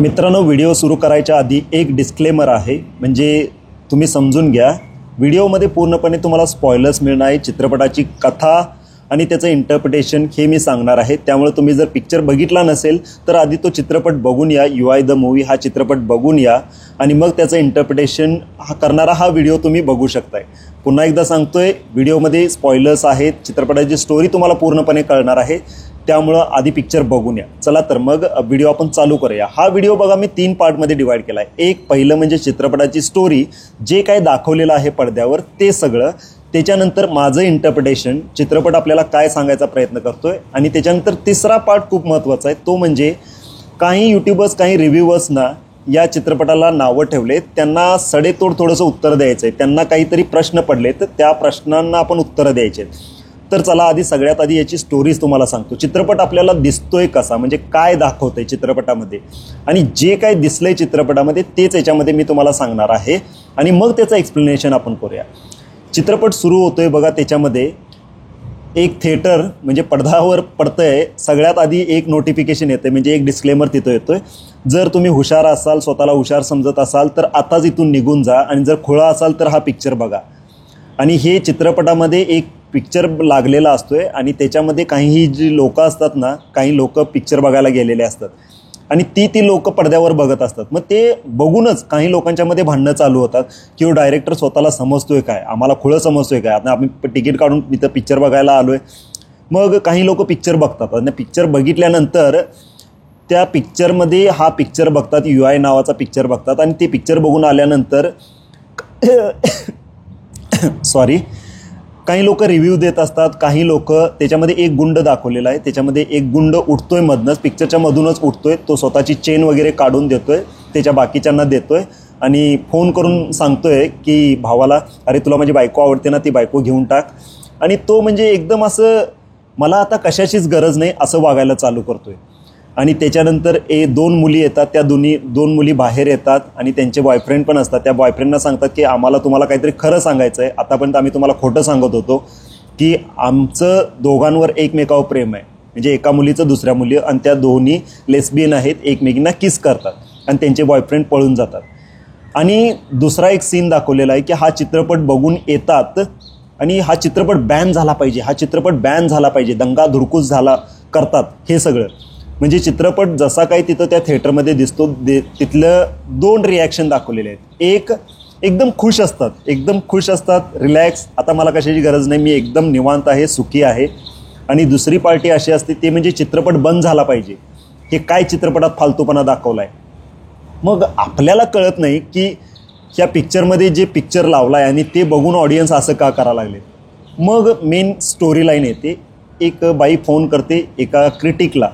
मित्रांनो, व्हिडिओ सुरू करायच्या आधी एक डिस्क्लेमर आहे, म्हणजे तुम्ही समजून घ्या. व्हिडिओमध्ये पूर्णपणे तुम्हाला स्पॉयलर्स मिळणार आहे. चित्रपटाची कथा आणि त्याचं इंटरप्रिटेशन हे मी सांगणार आहे. त्यामुळे तुम्ही जर पिक्चर बघितला नसेल तर आधी तो चित्रपट बघून या. यू आय द मूवी हा चित्रपट बघून या आणि मग त्याचं इंटरप्रिटेशन करणारा हा व्हिडिओ तुम्ही बघू शकताय. पुन्हा एकदा सांगतोय, व्हिडिओमध्ये स्पॉयलर्स आहेत. चित्रपटाची स्टोरी तुम्हाला पूर्णपणे कळणार आहे, त्यामुळं आधी पिक्चर बघून या. चला तर मग व्हिडिओ आपण चालू करूया. हा व्हिडिओ बघा मी 3 पार्टमध्ये डिवाइड केला आहे. एक पहिलं म्हणजे चित्रपटाची स्टोरी, जे काय दाखवलेलं आहे पडद्यावर ते सगळं. त्याच्यानंतर माझं इंटरप्रिटेशन, चित्रपट आपल्याला काय सांगायचा प्रयत्न करतोय. आणि त्याच्यानंतर तिसरा पार्ट खूप महत्त्वाचा आहे, तो म्हणजे काही यूट्यूबर्स, काही रिव्ह्यूवर्सना या चित्रपटाला नावं ठेवलेत, त्यांना सडेतोड थोडंसं उत्तर द्यायचं आहे. त्यांना काहीतरी प्रश्न पडले तर त्या प्रश्नांना आपण उत्तरं द्यायची आहेत. तर चला आधी सगळ्यात आधी याची स्टोरीज तुम्हाला सांगतो. चित्रपट आपल्याला दिसतोय कसा, म्हणजे काय दाखवतंय चित्रपटामध्ये, आणि जे काय दिसलंय चित्रपटामध्ये तेच याच्यामध्ये मी तुम्हाला सांगणार आहे. आणि मग त्याचं एक्सप्लेनेशन आपण करूया. चित्रपट सुरू होतोय बघा, त्याच्यामध्ये एक थिएटर म्हणजे पडद्यावर पडतंय. सगळ्यात आधी एक नोटिफिकेशन येते, म्हणजे एक डिस्क्लेमर तिथं येतोय. जर तुम्ही हुशार असाल, स्वतःला हुशार समजत असाल तर आताच इथून निघून जा, आणि जर खुळा असाल तर हा पिक्चर बघा. आणि हे चित्रपटामध्ये एक पिक्चर लागलेला असतोय आणि त्याच्यामध्ये काही जी लोकं असतात ना, काही लोक पिक्चर बघायला गेलेले असतात आणि ती लोक पडद्यावर बघत असतात. मग ते बघूनच काही लोकांच्यामध्ये भांडणं चालू होतात की डायरेक्टर स्वतःला समजतोय काय, आम्हाला खुळं समजतोय काय, आता आम्ही तिकीट काढून इथं पिक्चर बघायला आलोय. मग काही लोक पिक्चर बघतात आणि पिक्चर बघितल्यानंतर त्या पिक्चरमध्ये हा पिक्चर बघतात, यू आय नावाचा पिक्चर बघतात. आणि ते पिक्चर बघून आल्यानंतर काही लोक रिव्ह्यू देत असतात. काही लोक, त्याच्यामध्ये एक गुंड दाखवलेला आहे, त्याच्यामध्ये एक गुंड उठतोय मधनंच, पिक्चरच्या मधूनच उठतोय. तो स्वतःची चेन वगैरे काढून देतोय, त्याच्या बाकीच्यांना देतोय आणि फोन करून सांगतोय की भावाला, अरे तुला माझी बायको आवडते ना, ती बायको घेऊन टाक. आणि तो म्हणजे एकदम असं, मला आता कशाचीच गरज नाही असं वागायला चालू करतोय. आणि त्याच्यानंतर 2 मुली येतात. त्या 2 मुली बाहेर येतात आणि त्यांचे बॉयफ्रेंड पण असतात. त्या बॉयफ्रेंडना सांगतात की आम्हाला तुम्हाला काहीतरी खरं सांगायचं आहे. आतापर्यंत आम्ही तुम्हाला खोटं सांगत होतो की आमचं दोघांवर एकमेकावर प्रेम आहे, म्हणजे एका मुलीचं दुसऱ्या मुली, आणि त्या दोन्ही लेस्बियन आहेत, एकमेकींना किस करतात आणि त्यांचे बॉयफ्रेंड पळून जातात. आणि दुसरा एक सीन दाखवलेला आहे की हा चित्रपट बघून येतात आणि हा चित्रपट बॅन झाला पाहिजे, हा चित्रपट बॅन झाला पाहिजे, दंगा धुडकूस झाला करतात. हे सगळं म्हणजे चित्रपट जसा काही तिथं त्या थिएटरमध्ये दिसतो, तिथलं 2 रिॲक्शन दाखवलेले आहेत. एक, एकदम खुश असतात, एकदम खुश असतात, रिलॅक्स, आता मला कशाची गरज नाही, मी एकदम निवांत आहे, सुखी आहे. आणि दुसरी पार्टी अशी असते, ते म्हणजे चित्रपट बंद झाला पाहिजे, हे काय चित्रपटात फालतूपणा दाखवला आहे. मग आपल्याला कळत नाही की ह्या पिक्चरमध्ये जे पिक्चर लावला आहे आणि ते बघून ऑडियन्स असं का करायला लागले. मग मेन स्टोरी लाईन येते. एक बाई फोन करते एका क्रिटिकला,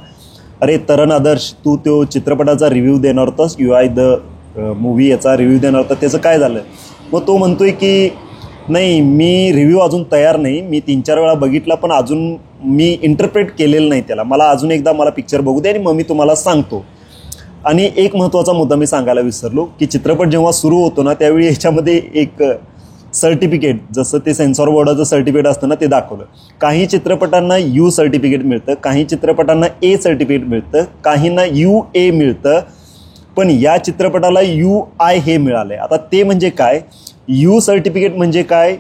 अरे तरण आदर्श, तू तो चित्रपटाचा रिव्ह्यू देणार होतास, यू आय द मूवी याचा रिव्ह्यू देणार होता, त्याचं काय झालं. मग तो म्हणतोय की नाही, मी रिव्ह्यू अजून तयार नाही, मी 3-4 वेळा बघितला पण अजून मी इंटरप्रेट केलेलं नाही त्याला, मला अजून एकदा मला पिक्चर बघू दे आणि मग मी तुम्हाला सांगतो. आणि एक महत्त्वाचा मुद्दा मी सांगायला विसरलो की चित्रपट जेव्हा सुरू होतो ना, त्यावेळी ह्याच्यामध्ये एक सर्टिफिकेट, जसं ते सेन्सॉर बोर्डाचं सर्टिफिकेट असतं ना, ते दाखवलं. काही चित्रपटांना यू सर्टिफिकेट मिळतं, काही चित्रपटांना ए सर्टिफिकेट मिळतं, काहींना UA मिळतं, पण या चित्रपटाला UI हे मिळालं आहे. आता ते म्हणजे काय, यू सर्टिफिकेट म्हणजे काय,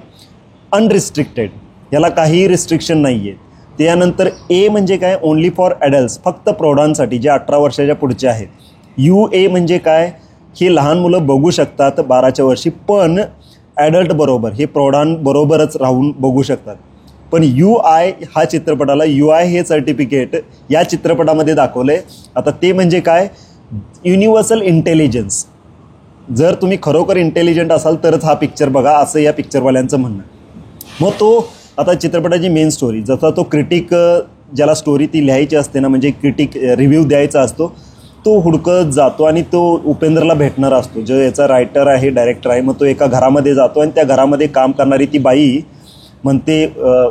अनरिस्ट्रिक्टेड, याला काही रिस्ट्रिक्शन नाही आहे. त्यानंतर ए म्हणजे काय, ओन्ली फॉर ॲडल्ट्स, फक्त प्रौढांसाठी, जे 18 वर्षाच्या पुढचे आहेत. UA म्हणजे काय, हे लहान मुलं बघू शकतात 12च्या वर्षी, पण ॲडल्ट बरोबर, हे प्रौढांबरोबरच राहून बघू शकतात. पण UI हा चित्रपटाला, UI हे सर्टिफिकेट या चित्रपटामध्ये दाखवलं आहे. आता ते म्हणजे काय, युनिव्हर्सल इंटेलिजन्स. जर तुम्ही खरोखर इंटेलिजंट असाल तरच हा पिक्चर बघा, असं या पिक्चरवाल्यांचं म्हणणं. मग तो आता चित्रपटाची मेन स्टोरी, जसा तो क्रिटिक, ज्याला स्टोरी ती लिहायची असते ना, म्हणजे क्रिटिक रिव्ह्यू द्यायचा असतो, तो हुडकत जातो आणि तो उपेंद्रला भेटणार असतो, जो याचा रायटर आहे, डायरेक्टर आहे. मग तो एका घरामध्ये जातो आणि त्या घरामध्ये काम करणारी ती बाई म्हणते,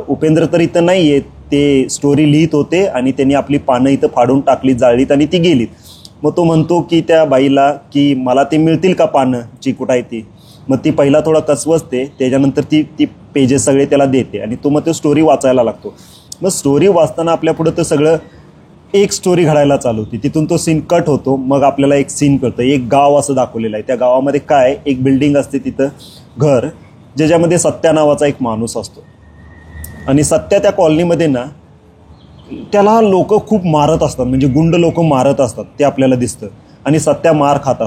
उपेंद्र तर इथं नाही आहे, ते स्टोरी लिहित होते आणि त्यांनी आपली पानं इथं फाडून टाकली, जाळलीत आणि ती गेलीत. मग तो म्हणतो की त्या बाईला की मला ते मिळतील का पानं, जी कुठं आहे ती. मग ती पहिला थोडा कसवसते, त्याच्यानंतर ती पेजेस सगळे त्याला देते आणि तो मग तो स्टोरी वाचायला लागतो. मग स्टोरी वाचताना आपल्या पुढं तर सगळं एक स्टोरी घडायला चालू होती. तिथून तो सीन कट होतो. मग आपल्याला एक सीन कळतं. एक गाव असं दाखवलेलं आहे. त्या गावामध्ये काय, एक बिल्डिंग असते, तिथं घर, ज्याच्यामध्ये सत्या नावाचा एक माणूस असतो. आणि सत्या त्या कॉलनीमध्ये ना, त्याला लोक खूप मारत असतात, म्हणजे गुंड लोक मारत असतात, ते आपल्याला दिसतं. आणि सत्या मार खात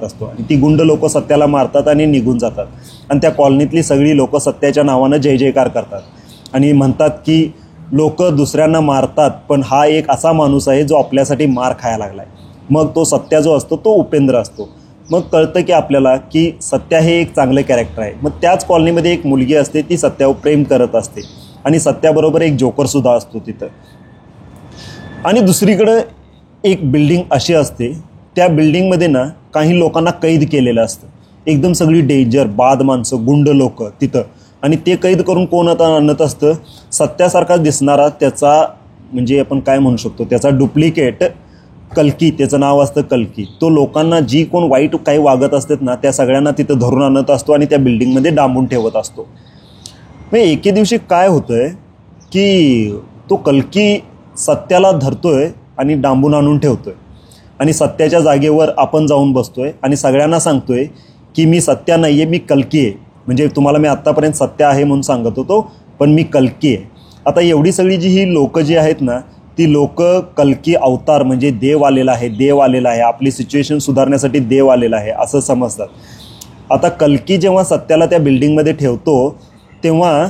असतो आणि ती गुंड लोक सत्याला मारतात आणि निघून जातात. आणि त्या कॉलनीतली सगळी लोक सत्याच्या नावानं जय जयकार करतात आणि म्हणतात की लोक दुसऱ्यांना मारतात, पण हा एक असा माणूस आहे जो आपल्यासाठी मार खायला लागलाय. मग तो सत्या जो असतो तो उपेंद्र असतो. मग कळतं की आपल्याला की सत्या हे एक चांगलं कॅरेक्टर आहे. मग त्याच कॉलनीमध्ये एक मुलगी असते, ती सत्यावर प्रेम करत असते आणि सत्याबरोबर एक जोकरसुद्धा असतो तिथं. आणि दुसरीकडं एक बिल्डिंग अशी असते, त्या बिल्डिंगमध्ये ना काही लोकांना कैद केलेलं असतं. एकदम सगळी डेंजर, बाद माणसं, गुंड लोक तिथं. आणि ते कैद करून कोण आता आणत असतं, सत्यासारखा दिसणारा त्याचा, म्हणजे आपण काय म्हणू शकतो, त्याचा डुप्लिकेट कल्की, त्याचं नाव असतं कल्की. तो लोकांना जी कोण वाईट काही वागत असतात ना, त्या सगळ्यांना तिथं धरून आणत असतो आणि त्या बिल्डिंगमध्ये डांबून ठेवत असतो. मग एके दिवशी काय होतंय की तो कल्की सत्याला धरतोय आणि डांबून आणून ठेवतोय. आणि सत्याच्या जागेवर आपण जाऊन बसतोय आणि सगळ्यांना सांगतोय की मी सत्या नाही आहे, मी कल्की आहे. म्हणजे तुम्हाला मी आत्तापर्यंत सत्य आहे म्हणून सांगत होतो, पण मी कल्की आहे. आता एवढी सगळी ही लोकं जी आहेत ना, ती लोक कल्की अवतार, म्हणजे देव आलेला आहे, आपली सिच्युएशन सुधारण्यासाठी देव आलेला आहे असं समजतात. आता कल्की जेव्हा सत्याला त्या बिल्डिंगमध्ये ठेवतो तेव्हा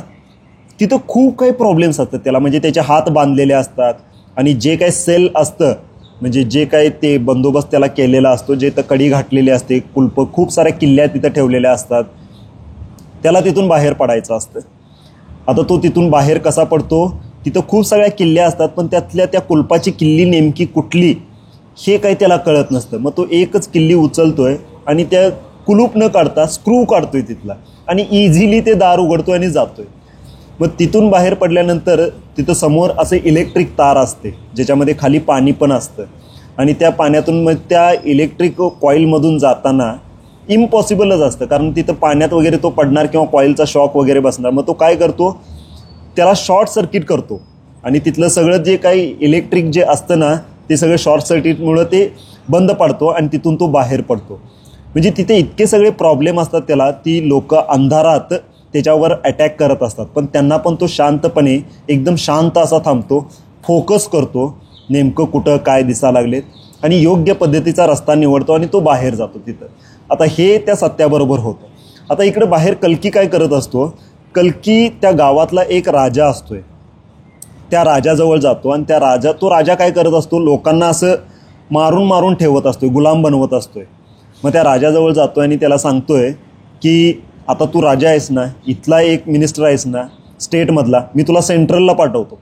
तिथं खूप काही प्रॉब्लेम्स असतात त्याला. म्हणजे त्याचे हात बांधलेले असतात आणि जे काही सेल असतं, म्हणजे जे काही ते बंदोबस्त त्याला केलेला असतो, जे तर कडी घातलेली असते, कुलप, खूप साऱ्या किल्ल्या तिथं ठेवलेल्या असतात, त्याला तिथून बाहेर पडायचं असतं. आता तो तिथून बाहेर कसा पडतो, तिथं खूप सगळ्या किल्ल्या असतात, पण त्यातल्या त्या कुलपाची किल्ली नेमकी कुठली हे काही त्याला कळत नसतं. मग तो एकच किल्ली उचलतोय आणि त्या कुलूप न काढता स्क्रू काढतोय तिथला आणि इझिली ते दार उघडतोय आणि जातोय. मग तिथून बाहेर पडल्यानंतर तिथं समोर असे इलेक्ट्रिक तार असते, ज्याच्यामध्ये खाली पाणी पण असतं. आणि त्या पाण्यातून मग त्या इलेक्ट्रिक कॉईलमधून जाताना इम्पॉसिबलच असतं, कारण तिथं पाण्यात वगैरे तो पडणार किंवा कॉईलचा शॉक वगैरे बसणार. मग तो काय करतो, त्याला शॉर्ट सर्किट करतो आणि तिथलं सगळं जे काही इलेक्ट्रिक जे असतं ना, ते सगळं शॉर्ट सर्किटमुळं ते बंद पडतो आणि तिथून तो बाहेर पडतो. म्हणजे तिथे इतके सगळे प्रॉब्लेम असतात त्याला. ती लोक अंधारात त्याच्यावर अटॅक करत असतात, पण त्यांना पण तो शांतपणे, एकदम शांत असा थांबतो, फोकस करतो नेमकं कुठं काय दिसा लागलेत आणि योग्य पद्धतीचा रस्ता निवडतो आणि तो बाहेर जातो तिथं. आता हे त्या सत्याबरोबर होतं. आता इकडे बाहेर कल्की काय करत असतो, कल्की त्या गावातला एक राजा असतोय, त्या राजाजवळ जातो आणि तो राजा काय करत असतो, लोकांना असं मारून मारून ठेवत असतोय, गुलाम बनवत असतोय. मग त्या राजाजवळ जातोय आणि त्याला सांगतोय की आता तू राजा आहेस ना, इथला एक मिनिस्टर आहेस ना स्टेटमधला, मी तुला सेंट्रलला पाठवतो,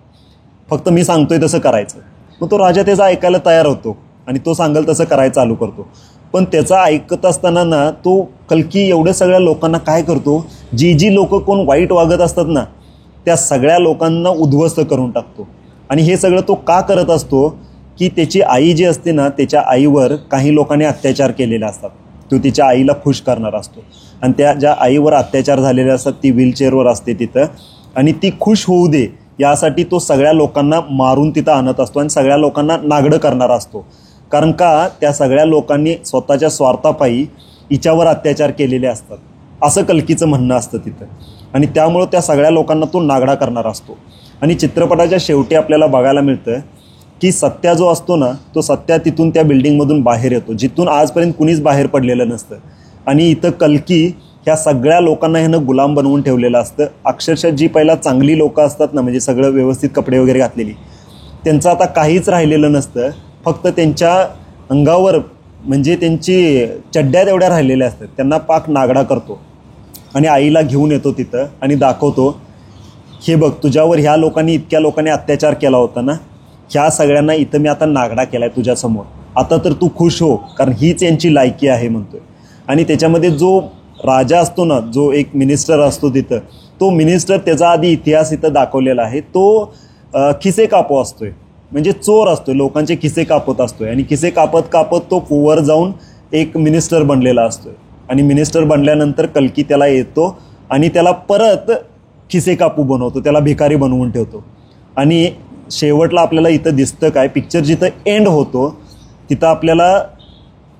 फक्त मी सांगतोय तसं करायचं. मग तो राजा त्याचा ऐकायला तयार होतो आणि तो सांगेल तसं करायला चालू करतो. पण त्याचा ऐकत असताना ना, तो कल्की एवढ्या सगळ्या लोकांना काय करतो, जी लोक कोण वाईट वागत असतात ना, त्या सगळ्या लोकांना उद्ध्वस्त करून टाकतो. आणि हे सगळं तो का करत असतो की त्याची आई जी असते ना, त्याच्या आईवर काही लोकांनी अत्याचार केलेले असतात. तो तिच्या आईला खुश करणार असतो आणि त्या ज्या आईवर अत्याचार झालेले असतात ती व्हीलचेअरवर असते तिथं, आणि ती खुश होऊ दे यासाठी तो सगळ्या लोकांना मारून तिथं आणत असतो आणि सगळ्या लोकांना नागडं करणार असतो. कारण का त्या सगळ्या लोकांनी स्वतःच्या स्वार्थापायी हिच्यावर अत्याचार केलेले असतात असं कल्कीचं म्हणणं असतं तिथं. आणि त्यामुळं त्या सगळ्या लोकांना तो नागडा करणार असतो. आणि चित्रपटाच्या शेवटी आपल्याला बघायला मिळतं की सत्या जो असतो ना, तो सत्या तिथून त्या बिल्डिंगमधून बाहेर येतो, जिथून आजपर्यंत कुणीच बाहेर पडलेलं नसतं. आणि इथं कल्की ह्या सगळ्या लोकांना ह्यानं गुलाम बनवून ठेवलेलं असतं. अक्षरशः जी पहिला चांगली लोकं असतात ना, म्हणजे सगळं व्यवस्थित कपडे वगैरे घातलेली, त्यांचं आता काहीच राहिलेलं नसतं. फक्त त्यांच्या अंगावर, म्हणजे त्यांची चड्ड्या तेवढ्या राहिलेल्या असतात, त्यांना पाक नागडा करतो आणि आईला घेऊन येतो तिथं आणि दाखवतो, हे बघ तुझ्यावर ह्या लोकांनी, इतक्या लोकांनी अत्याचार केला होता ना, ह्या सगळ्यांना इथं मी आता नागडा केला आहे तुझ्यासमोर, आता तर तू खुश हो, कारण हीच यांची लायकी आहे म्हणतोय. आणि त्याच्यामध्ये जो राजा असतो ना, जो एक मिनिस्टर असतो तिथं, तो मिनिस्टर, त्याचा आधी इतिहास इथं दाखवलेला आहे, तो खिसे कापो असतोय, म्हणजे चोर असतोय, लोकांचे खिसे कापत असतोय. आणि खिसे कापत कापत तो वर जाऊन एक मिनिस्टर बनलेला असतोय. आणि मिनिस्टर बनल्यानंतर कल्की त्याला येतो आणि त्याला परत खिसे कापू बनवतो, त्याला भिकारी बनवून ठेवतो. आणि शेवटला आपल्याला इथं दिसतं काय, पिक्चर जिथं एंड होतो तिथं आपल्याला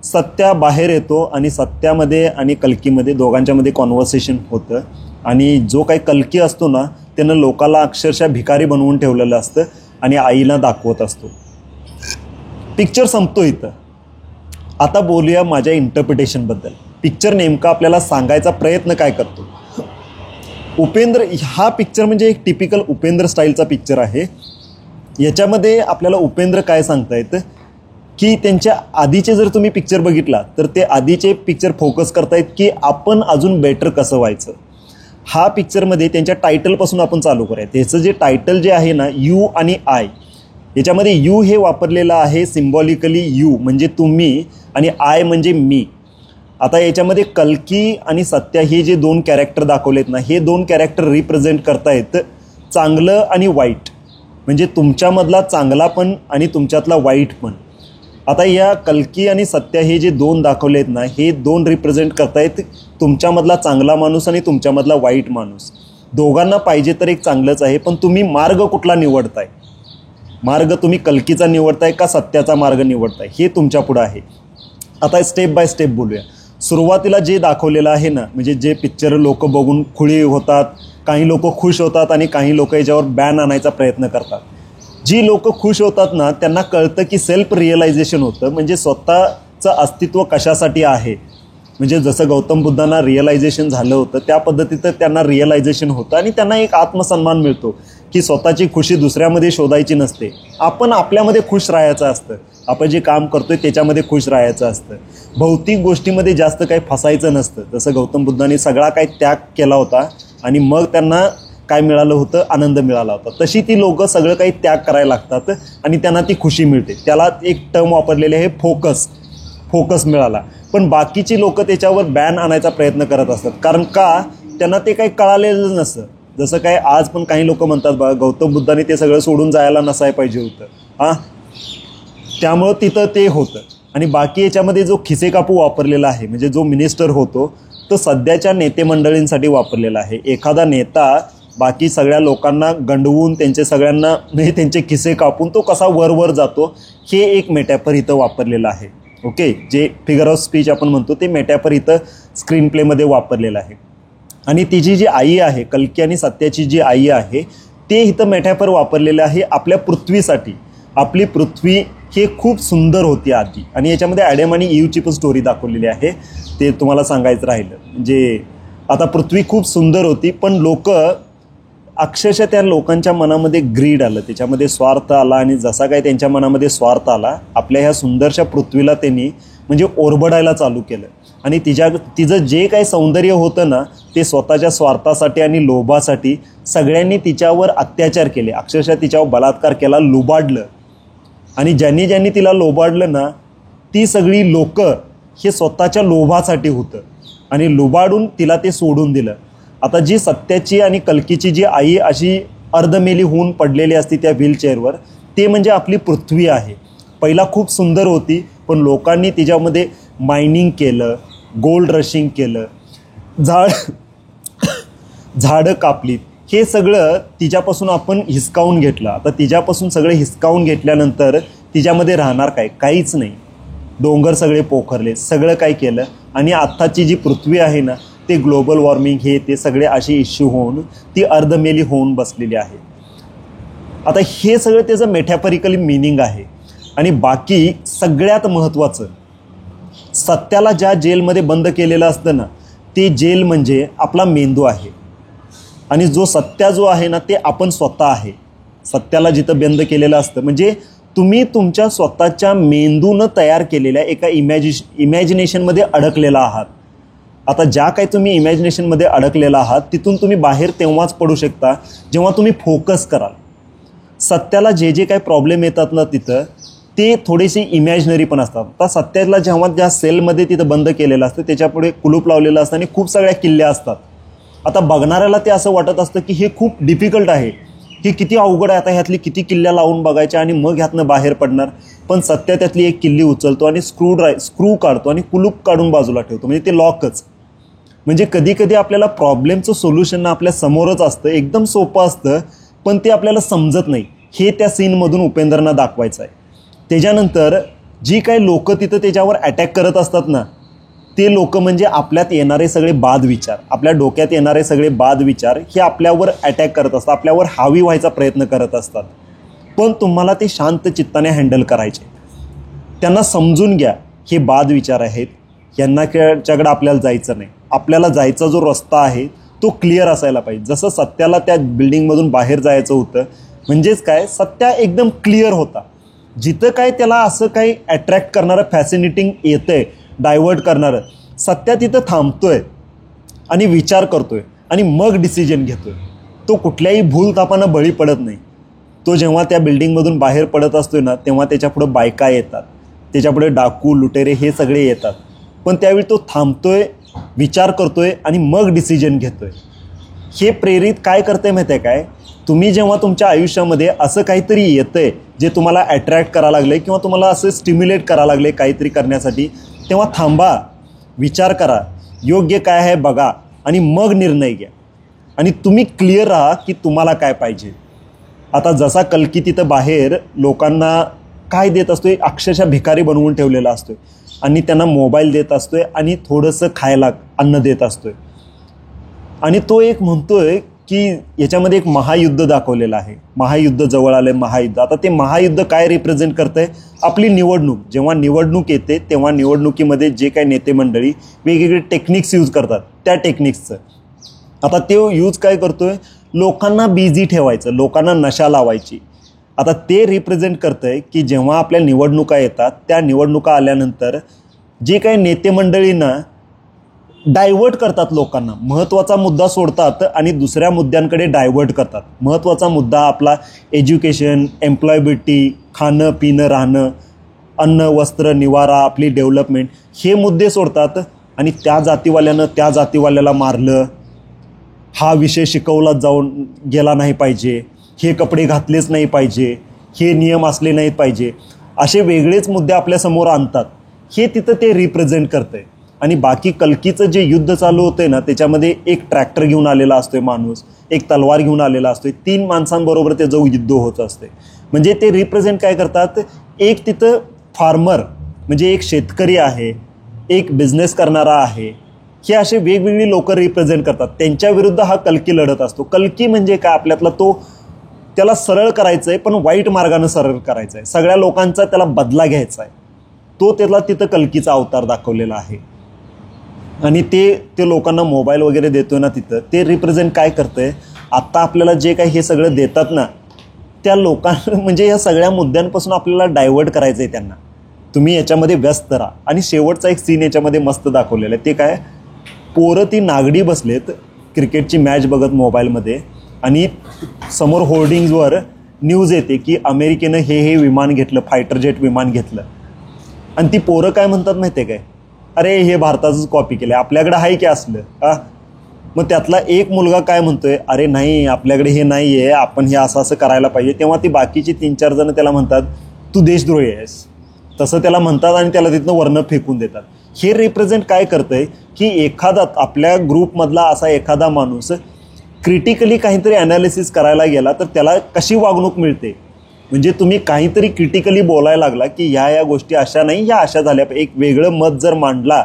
सत्या बाहेर येतो आणि सत्यामध्ये आणि कल्कीमध्ये दोघांच्यामध्ये कॉन्व्हर्सेशन होतं आणि जो काही कल्की असतो ना त्यानं लोकाला अक्षरशः भिकारी बनवून ठेवलेलं असतं आणि आईला दाखवत असतो. पिक्चर संपतो इथं. आता बोलूया माझ्या इंटरप्रिटेशनबद्दल. पिक्चर नेमका आपल्याला सांगायचा प्रयत्न काय करतो. उपेंद्र हा पिक्चर म्हणजे एक टिपिकल उपेंद्र स्टाईलचा पिक्चर आहे. याच्यामध्ये आपल्याला उपेंद्र काय सांगता येतं की त्यांच्या आधीचे जर तुम्ही पिक्चर बघितला तर ते आधीचे पिक्चर फोकस करतायत की आपण अजून बेटर कसं व्हायचं. हा पिक्चरमध्ये त्यांच्या टायटलपासून आपण चालू करूया. त्याचं जे टायटल जे आहे ना, यू आणि आय, याच्यामध्ये यू हे वापरलेलं आहे सिम्बॉलिकली, यू म्हणजे तुम्ही आणि आय म्हणजे मी. आता याच्यामध्ये कल्की आणि सत्या हे जे दोन कॅरेक्टर दाखवलेत ना, हे दोन कॅरेक्टर रिप्रेझेंट करतायत चांगलं आणि वाईट, म्हणजे तुमच्यामधला चांगला पण आणि तुमच्यातला वाईट पण. आता या कल्की आणि सत्या हे जे दोन दाखवले आहेत ना, हे दोन रिप्रेझेंट करतायत तुमच्यामधला चांगला माणूस आणि तुमच्यामधला वाईट माणूस. दोघांना पाहिजे तर एक चांगलंच आहे, पण तुम्ही मार्ग कुठला निवडताय, मार्ग तुम्ही कल्कीचा निवडताय का सत्याचा मार्ग निवडताय हे तुमच्या पुढं आहे. आता स्टेप बाय स्टेप बोलूया. सुरुवातीला जे दाखवलेलं आहे ना, म्हणजे जे पिक्चर लोक बघून खुळी होतात, काही लोक खुश होतात आणि काही लोक याच्यावर बॅन आणायचा प्रयत्न करतात. जी लोक खुश होतात ना त्यांना कळतं की सेल्फ रिअलायझेशन होतं, म्हणजे स्वतःचं अस्तित्व कशासाठी आहे. म्हणजे जसं गौतम बुद्धांना रिअलायझेशन झालं होतं त्या पद्धतीचं त्यांना रिअलायझेशन होतं आणि त्यांना एक आत्मसन्मान मिळतो की स्वतःची खुशी दुसऱ्यामध्ये शोधायची नसते, आपण आपल्यामध्ये खुश राहायचं असतं, आपण जे काम करतोय त्याच्यामध्ये खुश राहायचं असतं, भौतिक गोष्टीमध्ये जास्त काही फसायचं नसतं. जसं गौतम बुद्धांनी सगळा काही त्याग केला होता आणि मग त्यांना काय मिळालं होतं, आनंद मिळाला होता. तशी ती लोकं सगळं काही त्याग करायला लागतात आणि त्यांना ती खुशी मिळते. त्याला एक टर्म वापरलेले आहे फोकस मिळाला. पण बाकीची लोकं त्याच्यावर बॅन आणायचा प्रयत्न करत असतात, कारण का त्यांना ते काही कळालेलं नसतं. जसं काय आज पण काही लोक म्हणतात बघा, गौतम बुद्धांनी ते सगळं सोडून जायला नसाय पाहिजे होतं, त्यामुळं तिथं ते होतं. आणि बाकी याच्यामध्ये जो खिसे कापू वापरलेला आहे, म्हणजे जो मिनिस्टर होतो तो सध्याच्या नेते मंडळींसाठी वापरलेला आहे. एखादा नेता बाकी सगळ्या लोकांना गंडवून त्यांचे सगळ्यांना म्हणजे त्यांचे खिसे कापून तो कसा वर जातो, हे एक मेटॅफर इथं वापरलेलं आहे. ओके, जे फिगर ऑफ स्पीच आपण म्हणतो ते मेटॅफर इथं स्क्रीन प्लेमध्ये वापरलेलं आहे. आणि तिची जी आई आहे, कल्की आणि सत्याची जी आई आहे, ते इथं मेटॅफर वापरलेलं आहे आपल्या पृथ्वीसाठी. आपली पृथ्वी हे खूप सुंदर होती आधी, आणि याच्यामध्ये ॲडम आणि ईवची पण स्टोरी दाखवलेली आहे, ते तुम्हाला सांगायचं राहिलं. म्हणजे आता पृथ्वी खूप सुंदर होती, पण लोक अक्षरशः त्या लोकांच्या मनामध्ये ग्रीड आलं, त्याच्यामध्ये स्वार्थ आला, आणि जसा काय त्यांच्या मनामध्ये स्वार्थ आला आपल्या ह्या सुंदरशा पृथ्वीला त्यांनी म्हणजे ओरबडायला चालू केलं. आणि तिचं जे काही सौंदर्य होतं ना ते स्वतःच्या स्वार्थासाठी आणि लोभासाठी सगळ्यांनी तिच्यावर अत्याचार केले, अक्षरशः तिच्यावर बलात्कार केला, लुबाडलं. आणि ज्यांनी तिला लोबाडलं ना ती सगळी लोक हे स्वतःच्या लोभासाठी होतं आणि लुबाडून तिला ते सोडून दिलं. आता जी सत्याची आणि कल्कीची जी आई अशी अर्धमेली होऊन पडलेली असती त्या व्हीलचेअरवर, ते म्हणजे आपली पृथ्वी आहे. पहिला खूप सुंदर होती, पण लोकांनी तिच्यामध्ये मायनिंग केलं, गोल्ड रशिंग केलं, झाडं कापलीत, हे सगळं तिच्यापासून आपण हिसकावून घेतलं. आता तिच्यापासून सगळं हिसकावून घेतल्यानंतर तिच्यामध्ये राहणार काय, काहीच नाही. डोंगर सगळे पोखरले, सगळं काय केलं, आणि आत्ताची जी पृथ्वी आहे ना ते ग्लोबल वॉर्मिंग हे ते सगळे असे इश्यू होऊन ती अर्धमेली होऊन बसलेली आहे. आता हे सगळं त्याचं मेटॅफरिकली मिनिंग आहे. आणि बाकी सगळ्यात महत्त्वाचं, सत्याला ज्या जेलमध्ये बंद केलेलं असतं ना ते जेल म्हणजे आपला मेंदू आहे. आणि जो सत्या जो आहे ना ते आपण स्वतः आहे. सत्याला जिथं बंद केलेलं असतं म्हणजे तुम्ही तुमच्या स्वतःच्या मेंदूनं तयार केलेल्या एका इमॅजिनेशनमध्ये अडकलेला आहात. आता ज्या काही तुम्ही इमॅजिनेशनमध्ये अडकलेला आहात तिथून तुम्ही बाहेर तेव्हाच पडू शकता जेव्हा तुम्ही फोकस कराल. सत्याला जे काही प्रॉब्लेम येतात ना तिथं ते थोडेसे इमॅजिनरी पण असतात. आता सत्याला जेव्हा ज्या सेलमध्ये तिथं बंद केलेलं असतं त्याच्यापुढे कुलूप लावलेलं असतं आणि खूप सगळ्या किल्ल्या असतात. आता बघणाऱ्याला ते असं वाटत असतं की हे खूप डिफिकल्ट आहे, ही किती अवघड आहे, आता ह्यातली किती किल्ल्या लावून बघायच्या आणि मग ह्यातनं बाहेर पडणार. पण सत्य त्यातली एक किल्ली उचलतो आणि स्क्रू काढतो आणि कुलूप काढून बाजूला ठेवतो, म्हणजे ते लॉकच. म्हणजे कधी कधी आपल्याला प्रॉब्लेमचं सोल्युशन आपल्या समोरच असतं, एकदम सोपं असतं, पण ते आपल्याला समजत नाही. हे त्या सीनमधून उपेंद्रना दाखवायचं आहे. त्याच्यानंतर जी काही लोक तिथं त्याच्यावर अटॅक करत असतात ना, ते लोक म्हणजे आपल्यात येणारे सगळे बाद विचार, आपल्या डोक्यात येणारे सगळे बाद विचार हे आपल्यावर अटॅक करत असतात, आपल्यावर हावी व्हायचा प्रयत्न करत असतात. पण तुम्हाला ते शांत चित्ताने हँडल करायचे. त्यांना समजून घ्या हे बाद विचार आहेत, यांच्याकडे आपल्याला जायचं नाही. आपल्याला जायचा जो रस्ता आहे तो क्लिअर असायला पाहिजे. जसं सत्याला त्या बिल्डिंगमधून बाहेर जायचं होतं, म्हणजेच काय, सत्या एकदम क्लिअर होता. जिथं काय त्याला असं काही अट्रॅक्ट करणारं फॅसिनेटिंग येतंय, डायव्हर्ट करणारं, सत्या तिथं थांबतोय आणि विचार करतोय आणि मग डिसिजन घेतोय. तो कुठल्याही भूलथापांना बळी पडत नाही. तो जेव्हा त्या बिल्डिंगमधून बाहेर पडत असतोय ना, तेव्हा त्याच्यापुढं बायका येतात, त्याच्यापुढे डाकू लुटेरे हे सगळे येतात, पण त्यावेळी तो थांबतोय, विचार करतोय आणि मग डिसिजन घेतोय. हे प्रेरित काय करते माहिती आहे काय, तुम्ही जेव्हा तुमच्या आयुष्यामध्ये असं काहीतरी येतंय जे तुम्हाला अट्रॅक्ट करायला लागले किंवा तुम्हाला असं स्टिम्युलेट करायला लागले काहीतरी करण्यासाठी, तेव्हा थांबा, विचार करा, योग्य काय आहे बघा आणि मग निर्णय घ्या. आणि तुम्ही क्लिअर राहा की तुम्हाला काय पाहिजे. आता जसा कल्की तिथं बाहेर लोकांना काय देत असतोय, अक्षरशः भिकारी बनवून ठेवलेला असतोय आणि त्यांना मोबाईल देत असतोय आणि थोडंसं खायला अन्न देत असतोय. आणि तो एक म्हणतोय की याच्यामध्ये एक महायुद्ध दाखवलेलं आहे, महायुद्ध जवळ आलं आहे, महायुद्ध. आता ते महायुद्ध काय रिप्रेझेंट करतंय, आपली निवडणूक. जेव्हा निवडणूक येते तेव्हा निवडणुकीमध्ये जे काही नेते मंडळी वेगवेगळे टेक्निक्स यूज करतात, त्या टेक्निक्सचं आता ते यूज काय करतोय, लोकांना बिझी ठेवायचं, लोकांना नशा लावायची. आता ते रिप्रेझेंट करतंय की जेव्हा आपल्या निवडणुका येतात, त्या निवडणुका आल्यानंतर जे काही नेते मंडळींना डायव्हर्ट करतात, लोकांना महत्त्वाचा मुद्दा सोडतात आणि दुसऱ्या मुद्द्यांकडे डायव्हर्ट करतात. महत्त्वाचा मुद्दा आपला एज्युकेशन, एम्प्लॉयबिलिटी, खाणं पिणं राहणं, अन्न वस्त्र निवारा, आपली डेव्हलपमेंट, हे मुद्दे सोडतात आणि त्या जातीवाल्यानं त्या जातीवाल्याला मारलं, हा विषय शिकवला जाऊन गेला नाही पाहिजे, हे कपडे घातलेच नाही पाहिजे, हे नियम असले नाहीत पाहिजे, असे वेगळेच मुद्दे आपल्यासमोर आणतात. हे तिथं ते रिप्रेझेंट करतंय. आणि बाकी कल्कीचं जे युद्ध चालू होतंय ना, त्याच्यामध्ये एक ट्रॅक्टर घेऊन आलेला असतोय माणूस, एक तलवार घेऊन आलेला असतोय, 3 माणसांबरोबर त्याचं युद्ध होत असते. म्हणजे ते रिप्रेझेंट काय करतात, एक तिथं फार्मर म्हणजे एक शेतकरी आहे, एक बिझनेस करणारा आहे, हे असे वेगवेगळी लोक रिप्रेझेंट करतात. त्यांच्या विरुद्ध हा कल्की लढत असतो. कल्की म्हणजे काय, आपल्यातला तो, त्याला सरळ करायचं आहे पण वाईट मार्गानं सरळ करायचं आहे, सगळ्या लोकांचा त्याला बदला घ्यायचा आहे. तो त्याला तिथं कल्कीचा अवतार दाखवलेला आहे. आणि ते लोकांना मोबाईल वगैरे देतोय ना तिथं, ते रिप्रेझेंट काय करतंय, आत्ता आपल्याला जे काही हे सगळं देतात ना, त्या लोकांना म्हणजे या सगळ्या मुद्द्यांपासून आपल्याला डायव्हर्ट करायचं आहे त्यांना. तुम्ही याच्यामध्ये व्यस्त राहा. आणि शेवटचा एक सीन याच्यामध्ये मस्त दाखवलेला आहे. ते काय, पोरं ती नागडी बसलेत क्रिकेटची मॅच बघत मोबाईलमध्ये आणि समोर होर्डिंग्जवर न्यूज येते की अमेरिकेनं हे विमान घेतलं, फायटर जेट विमान घेतलं. आणि ती पोरं काय म्हणतात माहिती आहे काय, अरे हे भारताचंच कॉपी केलं, आपल्याकडे आहे की असलं. मग त्यातला एक मुलगा काय म्हणतोय, अरे नाही आपल्याकडे हे नाही आहे, आपण हे असं असं करायला पाहिजे. तेव्हा ती बाकीची 3-4 जण त्याला म्हणतात तू देशद्रोही आहेस, तसं त्याला म्हणतात आणि त्याला तिथनं वरनं फेकून देतात. हे रिप्रेझेंट काय करतंय की एखादा आपल्या ग्रुपमधला असा एखादा माणूस क्रिटिकली काहीतरी ॲनालिसिस करायला गेला तर त्याला कशी वागणूक मिळते. म्हणजे तुम्ही काहीतरी क्रिटिकली बोलायला लागला की ह्या गोष्टी अशा नाही, ह्या अशा झाल्या, एक वेगळं मत जर मांडला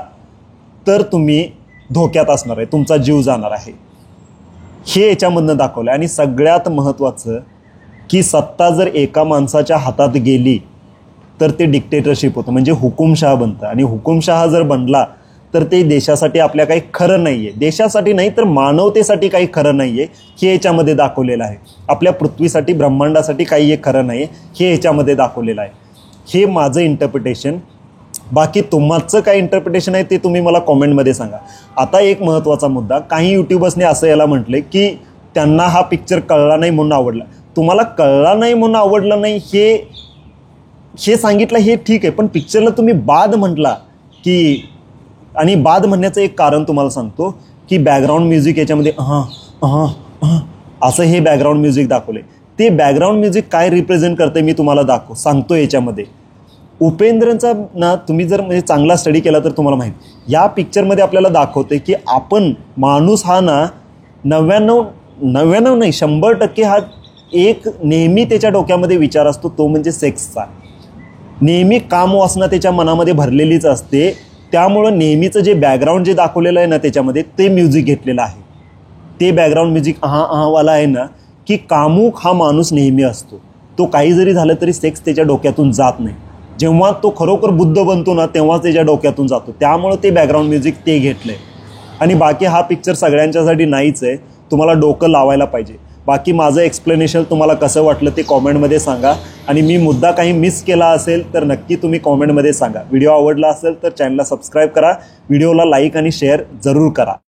तर तुम्ही धोक्यात असणार आहे, तुमचा जीव जाणार आहे. हे याच्यामधनं दाखवलं. आणि सगळ्यात महत्त्वाचं की सत्ता जर एका माणसाच्या हातात गेली तर ते डिक्टेटरशिप होतं, म्हणजे हुकुमशहा बनतं. आणि हुकुमशहा जर बनला तर ते देशासाठी आपल्या काही खरं नाही आहे, देशासाठी नाही तर मानवतेसाठी काही खरं नाही आहे, हे याच्यामध्ये दाखवलेलं आहे. आपल्या पृथ्वीसाठी ब्रह्मांडासाठी काही एक खरं नाही आहे, हे याच्यामध्ये दाखवलेलं आहे. हे माझं इंटरप्रिटेशन. बाकी तुमचं काय इंटरप्रिटेशन आहे ते तुम्ही मला कॉमेंटमध्ये सांगा. आता एक महत्त्वाचा मुद्दा, काही यूट्यूबर्सने असं याला म्हटलं की त्यांना हा पिक्चर कळला नाही म्हणून आवडला. तुम्हाला कळला नाही म्हणून आवडलं नाही हे सांगितलं हे ठीक आहे, पण पिक्चरला तुम्ही बाद म्हटला की, आणि बाद म्हणण्याचं एक कारण तुम्हाला सांगतो की बॅकग्राऊंड म्युझिक याच्यामध्ये असं हे बॅकग्राऊंड म्युझिक दाखवले. ते बॅकग्राऊंड म्युझिक काय रिप्रेझेंट करते मी तुम्हाला सांगतो. याच्यामध्ये उपेंद्रचा ना, तुम्ही जर म्हणजे चांगला स्टडी केला तर तुम्हाला माहीत, या पिक्चरमध्ये आपल्याला दाखवते की आपण माणूस हा ना 99 नाही 100% हा एक नेहमी त्याच्या डोक्यामध्ये विचार असतो, तो म्हणजे सेक्सचा. नेहमी कामवासना त्याच्या मनामध्ये भरलेलीच असते. त्यामुळं नेहमीचं जे बॅकग्राऊंड जे दाखवलेलं आहे ना त्याच्यामध्ये, ते म्युझिक घेतलेलं आहे. ते बॅकग्राऊंड म्युझिक वाला आहे ना, की कामुक हा माणूस नेहमी असतो. तो काही जरी झालं तरी सेक्स त्याच्या डोक्यातून जात नाही. जेव्हा तो खरोखर बुद्ध बनतो ना, तेव्हाच त्याच्या डोक्यातून जातो. त्यामुळं ते बॅकग्राऊंड म्युझिक ते घेतलं आहे. आणि बाकी हा पिक्चर सगळ्यांच्यासाठी नाहीच आहे. तुम्हाला डोकं लावायला पाहिजे. बाकी माझं एक्सप्लेनेशन तुम्हाला कसं वाटलं ते कॉमेंटमध्ये सांगा. आणि मी मुद्दा काही मिस केला असेल तर नक्की तुम्ही कॉमेंटमध्ये सांगा. व्हिडिओ आवडला असेल तर चॅनलला सबस्क्राईब करा. व्हिडिओला लाईक आणि शेअर जरूर करा.